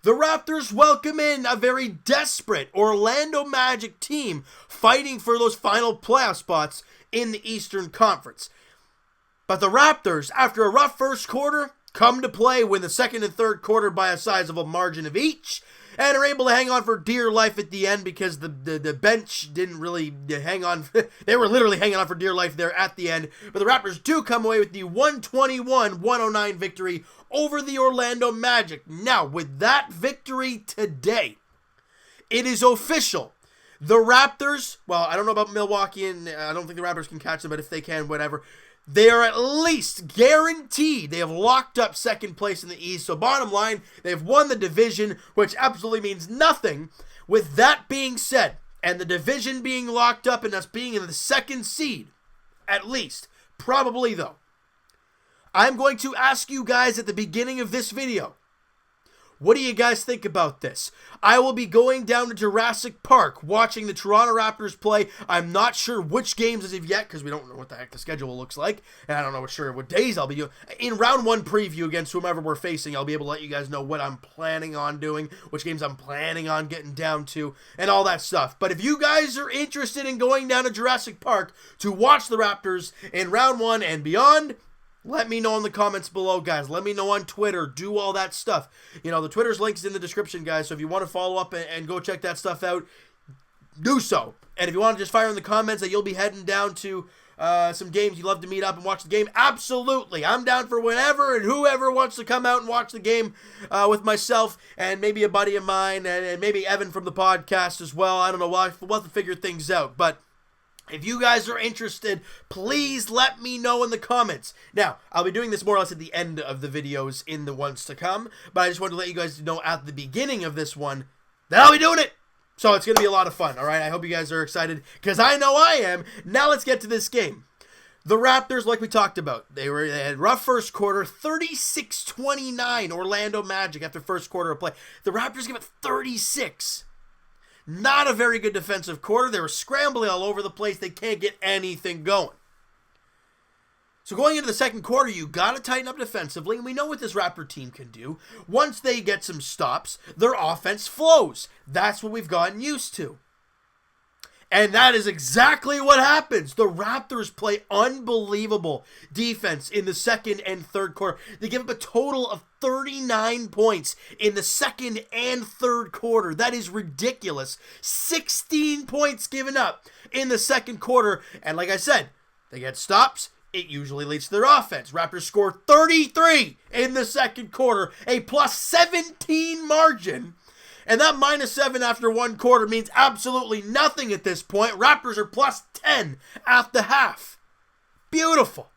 the Raptors welcome in a very desperate Orlando Magic team fighting for those final playoff spots in the Eastern Conference. But the Raptors, after a rough first quarter, come to play, win the second and third quarter by a size of a margin of each, and are able to hang on for dear life at the end because the bench didn't really hang on. They were literally hanging on for dear life there at the end. But the Raptors do come away with the 121-109 victory over the Orlando Magic. Now, with that victory today, it is official. The Raptors, well, I don't know about Milwaukee, and I don't think the Raptors can catch them, but if they can, whatever. They are at least guaranteed. They have locked up second place in the East. So bottom line, they've won the division, which absolutely means nothing. With that being said, and the division being locked up and us being in the second seed, at least, probably though, I'm going to ask you guys at the beginning of this video, what do you guys think about this? I will be going down to Jurassic Park watching the Toronto Raptors play. I'm not sure which games as of yet because we don't know what the heck the schedule looks like. And I don't know what days I'll be doing. In round one preview against whomever we're facing, I'll be able to let you guys know what I'm planning on doing, which games I'm planning on getting down to, and all that stuff. But if you guys are interested in going down to Jurassic Park to watch the Raptors in round one and beyond, let me know in the comments below, guys. Let me know on Twitter. Do all that stuff. You know, the Twitter's link's in the description, guys. So if you want to follow up and go check that stuff out, do so. And if you want to just fire in the comments that you'll be heading down to some games you'd love to meet up and watch the game, absolutely. I'm down for whenever and whoever wants to come out and watch the game with myself and maybe a buddy of mine and maybe Evan from the podcast as well. I don't know. We'll have to figure things out. But if you guys are interested, please let me know in the comments. Now, I'll be doing this more or less at the end of the videos in the ones to come, but I just wanted to let you guys know at the beginning of this one that I'll be doing it. So it's going to be a lot of fun, all right? I hope you guys are excited, because I know I am. Now let's get to this game. The Raptors, like we talked about, they had rough first quarter, 36-29 Orlando Magic after first quarter of play. The Raptors give it 36. Not a very good defensive quarter. They were scrambling all over the place. They can't get anything going. So going into the second quarter, you got to tighten up defensively, and we know what this Raptor team can do. Once they get some stops, their offense flows. That's what we've gotten used to. And that is exactly what happens. The Raptors play unbelievable defense in the second and third quarter. They give up a total of 39 points in the second and third quarter. That is ridiculous. 16 points given up in the second quarter. And like I said, they get stops. It usually leads to their offense. Raptors score 33 in the second quarter, a plus 17 margin. And that -7 after one quarter means absolutely nothing at this point. Raptors are plus 10 after half. Beautiful.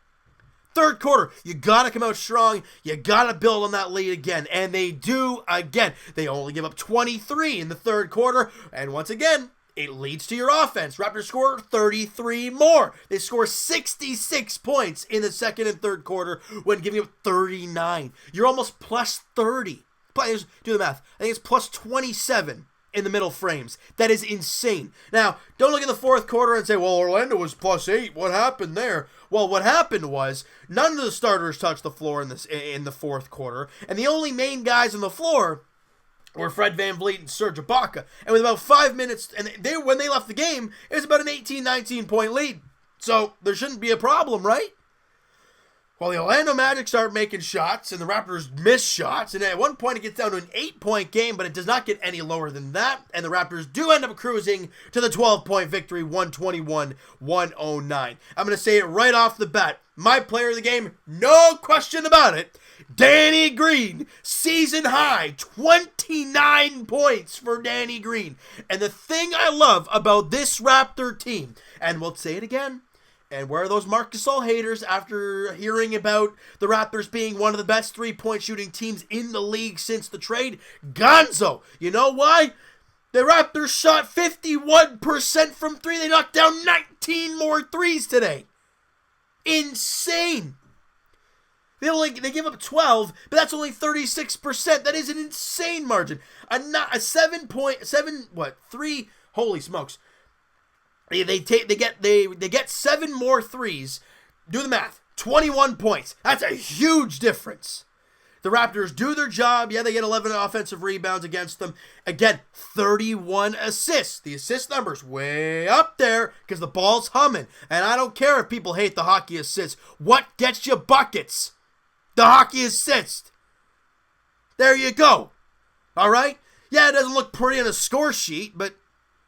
Third quarter, you got to come out strong. You got to build on that lead again. And they do again. They only give up 23 in the third quarter. And once again, it leads to your offense. Raptors score 33 more. They score 66 points in the second and third quarter when giving up 39. You're almost plus 30. Do the math. I think it's plus 27 in the middle frames. That is insane. Now, don't look at the fourth quarter and say, well, Orlando was plus 8. What happened there? Well, what happened was none of the starters touched the floor in the fourth quarter, and the only main guys on the floor were Fred VanVleet and Serge Ibaka. And with about 5 minutes, and when they left the game, it was about an 18, 19-point lead. So there shouldn't be a problem, right? Well, the Orlando Magic start making shots, and the Raptors miss shots, and at one point it gets down to an 8-point game, but it does not get any lower than that, and the Raptors do end up cruising to the 12-point victory, 121-109. I'm going to say it right off the bat. My player of the game, no question about it, Danny Green, season high, 29 points for Danny Green. And the thing I love about this Raptor team, and we'll say it again, and where are those Marc Gasol haters after hearing about the Raptors being one of the best three-point shooting teams in the league since the trade? Gonzo. You know why? The Raptors shot 51% from three. They knocked down 19 more threes today. Insane. They give up 12, but that's only 36%. That is an insane margin. Three, holy smokes. They get 7 more threes. Do the math. 21 points. That's a huge difference. The Raptors do their job. Yeah, they get 11 offensive rebounds against them. Again, 31 assists. The assist number's way up there because the ball's humming. And I don't care if people hate the hockey assists. What gets you buckets? The hockey assist. There you go. All right? Yeah, it doesn't look pretty on a score sheet, but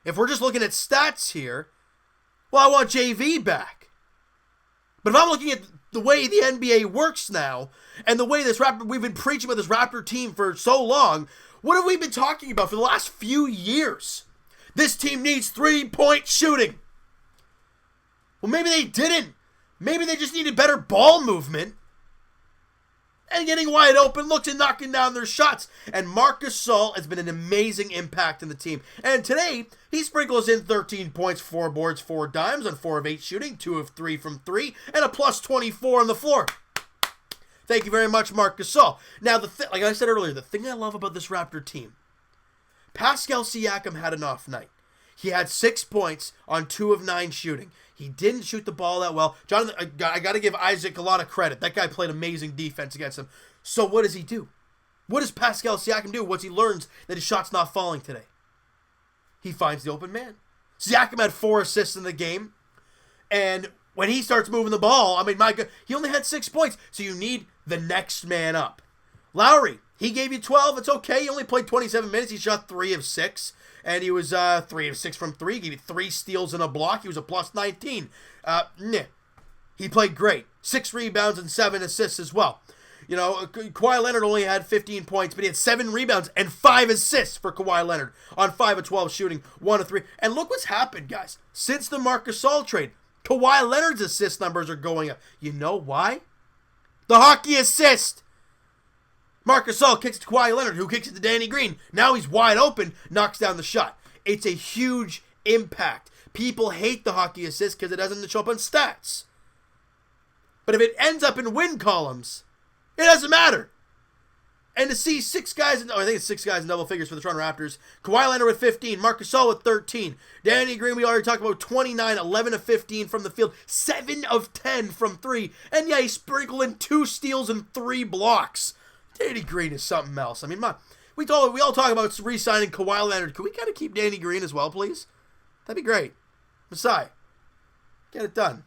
if we're just looking at stats here, well, I want JV back. But if I'm looking at the way the NBA works now, and the way we've been preaching about this Raptor team for so long, what have we been talking about for the last few years? This team needs 3-point shooting. Well, maybe they didn't. Maybe they just needed better ball movement and getting wide open looks and knocking down their shots. And Marc Gasol has been an amazing impact in the team. And today, he sprinkles in 13 points, 4 boards, 4 dimes on 4 of 8 shooting, 2 of 3 from 3, and a plus 24 on the floor. Thank you very much, Marc Gasol. Now, like I said earlier, the thing I love about this Raptor team, Pascal Siakam had an off night. He had 6 points on 2 of 9 shooting. He didn't shoot the ball that well. Jonathan, I got to give Isaac a lot of credit. That guy played amazing defense against him. So what does he do? What does Pascal Siakam do once he learns that his shot's not falling today? He finds the open man. Siakam had 4 assists in the game. And when he starts moving the ball, I mean, my God, he only had 6 points. So you need the next man up. Lowry, he gave you 12. It's okay. He only played 27 minutes. He shot 3 of 6. And he was 3 of 6 from 3. He gave you 3 steals and a block. He was a plus 19. He played great. 6 rebounds and 7 assists as well. You know, Kawhi Leonard only had 15 points, but he had 7 rebounds and 5 assists for Kawhi Leonard on 5 of 12 shooting, 1 of 3. And look what's happened, guys. Since the Marc Gasol trade, Kawhi Leonard's assist numbers are going up. You know why? The hockey assist. Marc Gasol kicks to Kawhi Leonard, who kicks it to Danny Green. Now he's wide open, knocks down the shot. It's a huge impact. People hate the hockey assist because it doesn't show up on stats. But if it ends up in win columns, it doesn't matter. And to see 6 guys, I think it's 6 guys in double figures for the Toronto Raptors. Kawhi Leonard with 15, Marc Gasol with 13. Danny Green, we already talked about 29, 11 of 15 from the field, 7 of 10 from 3. And yeah, he sprinkled in 2 steals and 3 blocks. Danny Green is something else. I mean, we all talk about re-signing Kawhi Leonard. Can we kind of keep Danny Green as well, please? That'd be great. Masai, get it done.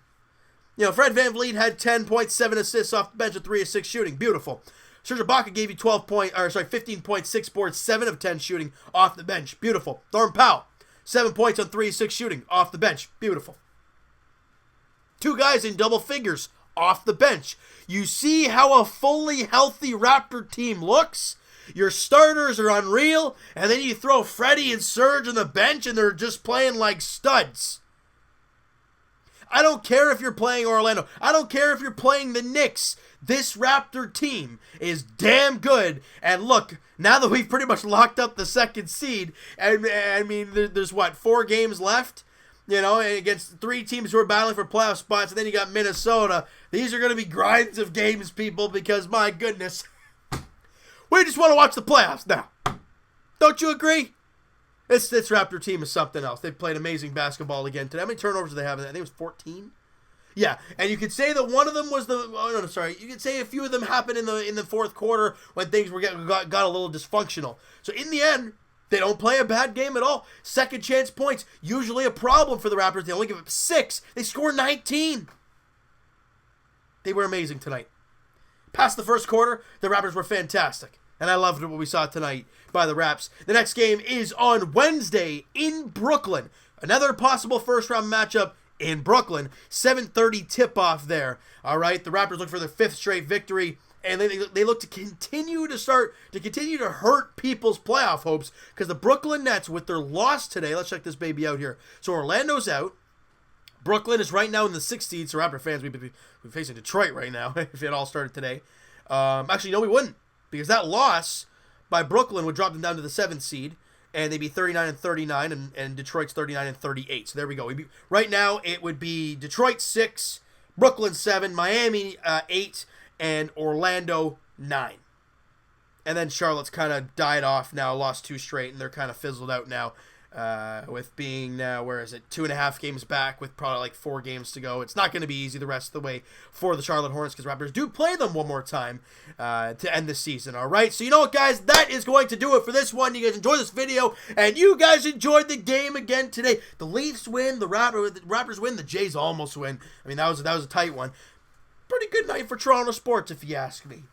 You know, Fred VanVleet had 10.7 assists off the bench with 3 of 6 shooting. Beautiful. Serge Ibaka gave you 15 points, 6 boards, 7 of 10 shooting off the bench. Beautiful. Norman Powell, 7 points on 3 of 6 shooting off the bench. Beautiful. 2 guys in double figures off the bench. You see how a fully healthy Raptor team looks? Your starters are unreal, and then you throw Freddie and Serge on the bench, and they're just playing like studs. I don't care if you're playing Orlando. I don't care if you're playing the Knicks. This Raptor team is damn good. And look, now that we've pretty much locked up the 2nd seed, I mean, there's what, 4 games left? You know, against 3 teams who are battling for playoff spots, and then you got Minnesota. These are going to be grinds of games, people, because my goodness, we just want to watch the playoffs now. Don't you agree? This Raptor team is something else. They played amazing basketball again today. How many turnovers do they have? I think it was 14. Yeah, and you could say that one of them was you could say a few of them happened in the 4th quarter when things got a little dysfunctional. So in the end, they don't play a bad game at all. Second chance points, usually a problem for the Raptors. They only give up 6. They score 19. They were amazing tonight. Past the 1st quarter, the Raptors were fantastic. And I loved what we saw tonight by the Raps. The next game is on Wednesday in Brooklyn. Another possible first-round matchup in Brooklyn. 7:30 tip-off there. All right, the Raptors look for their 5th straight victory. And they look to continue to hurt people's playoff hopes because the Brooklyn Nets, with their loss today, let's check this baby out here. So Orlando's out. Brooklyn is right now in the 6th seed. So Raptor fans, we'd be facing Detroit right now if it all started today. Actually, no, we wouldn't, because that loss by Brooklyn would drop them down to the 7th seed, and they'd be 39-39, and Detroit's 39-38. So there we go. Right now, it would be Detroit 6, Brooklyn 7, Miami 8. And Orlando 9. And then Charlotte's kind of died off now, lost 2 straight, and they're kind of fizzled out now. with being now, where is it, 2.5 games back with probably like 4 games to go. It's not going to be easy the rest of the way for the Charlotte Hornets because Raptors do play them one more time to end the season, all right? So you know what, guys? That is going to do it for this one. You guys enjoyed this video, and you guys enjoyed the game again today. The Leafs win, the Raptors win, the Jays almost win. I mean, that was a tight one. Pretty good night for Toronto sports, if you ask me.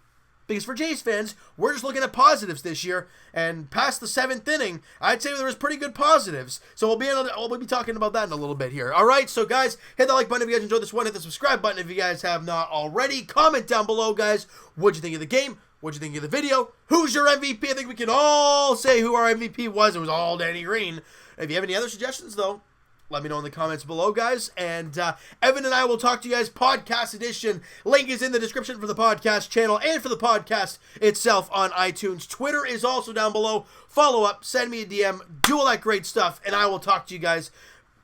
Because for Jays fans, we're just looking at positives this year, and past the 7th inning, I'd say there was pretty good positives. So we'll be talking about that in a little bit here. All right, so guys, hit that like button if you guys enjoyed this one. Hit the subscribe button if you guys have not already. Comment down below, guys. What'd you think of the game? What'd you think of the video? Who's your MVP? I think we can all say who our MVP was. It was all Danny Green. If you have any other suggestions, though, let me know in the comments below, guys. And Evan and I will talk to you guys podcast edition. Link is in the description for the podcast channel and for the podcast itself on iTunes. Twitter is also down below. Follow up, send me a DM, do all that great stuff, and I will talk to you guys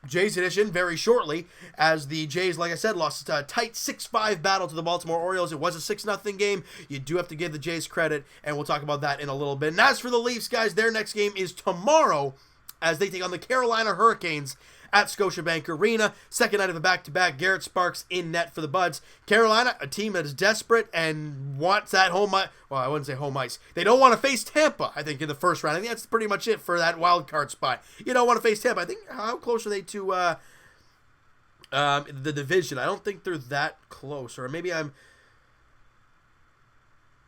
Jays edition very shortly, as the Jays, like I said, lost a tight 6-5 battle to the Baltimore Orioles. It was a 6-0 game. You do have to give the Jays credit, and we'll talk about that in a little bit. And as for the Leafs, guys, their next game is tomorrow as they take on the Carolina Hurricanes at Scotiabank Arena. Second night of a back-to-back. Garrett Sparks in net for the Buds. Carolina, a team that is desperate and wants that home ice. Well, I wouldn't say home ice. They don't want to face Tampa, I think, in the first round. I think that's pretty much it for that wild card spot. You don't want to face Tampa. I think, how close are they to the division? I don't think they're that close. Or maybe I'm...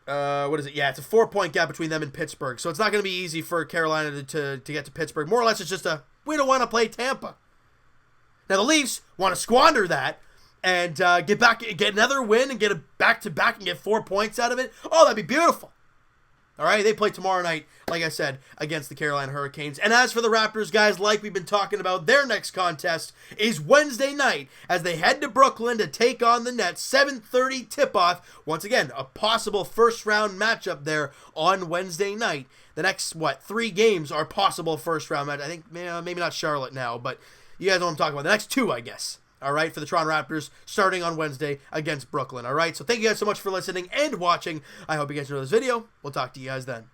what is it? Yeah, it's a 4-point gap between them and Pittsburgh. So it's not going to be easy for Carolina to get to Pittsburgh. More or less, it's just we don't want to play Tampa. Now, the Leafs want to squander that and get another win and get a back-to-back and get 4 points out of it. Oh, that'd be beautiful. All right, they play tomorrow night, like I said, against the Carolina Hurricanes. And as for the Raptors, guys, like we've been talking about, their next contest is Wednesday night as they head to Brooklyn to take on the Nets. 7:30 tip-off. Once again, a possible first-round matchup there on Wednesday night. The next, 3 games are possible first-round match. I think maybe not Charlotte now, but you guys know what I'm talking about. The next 2, I guess. All right, for the Toronto Raptors, starting on Wednesday against Brooklyn. All right, so thank you guys so much for listening and watching. I hope you guys enjoyed this video. We'll talk to you guys then.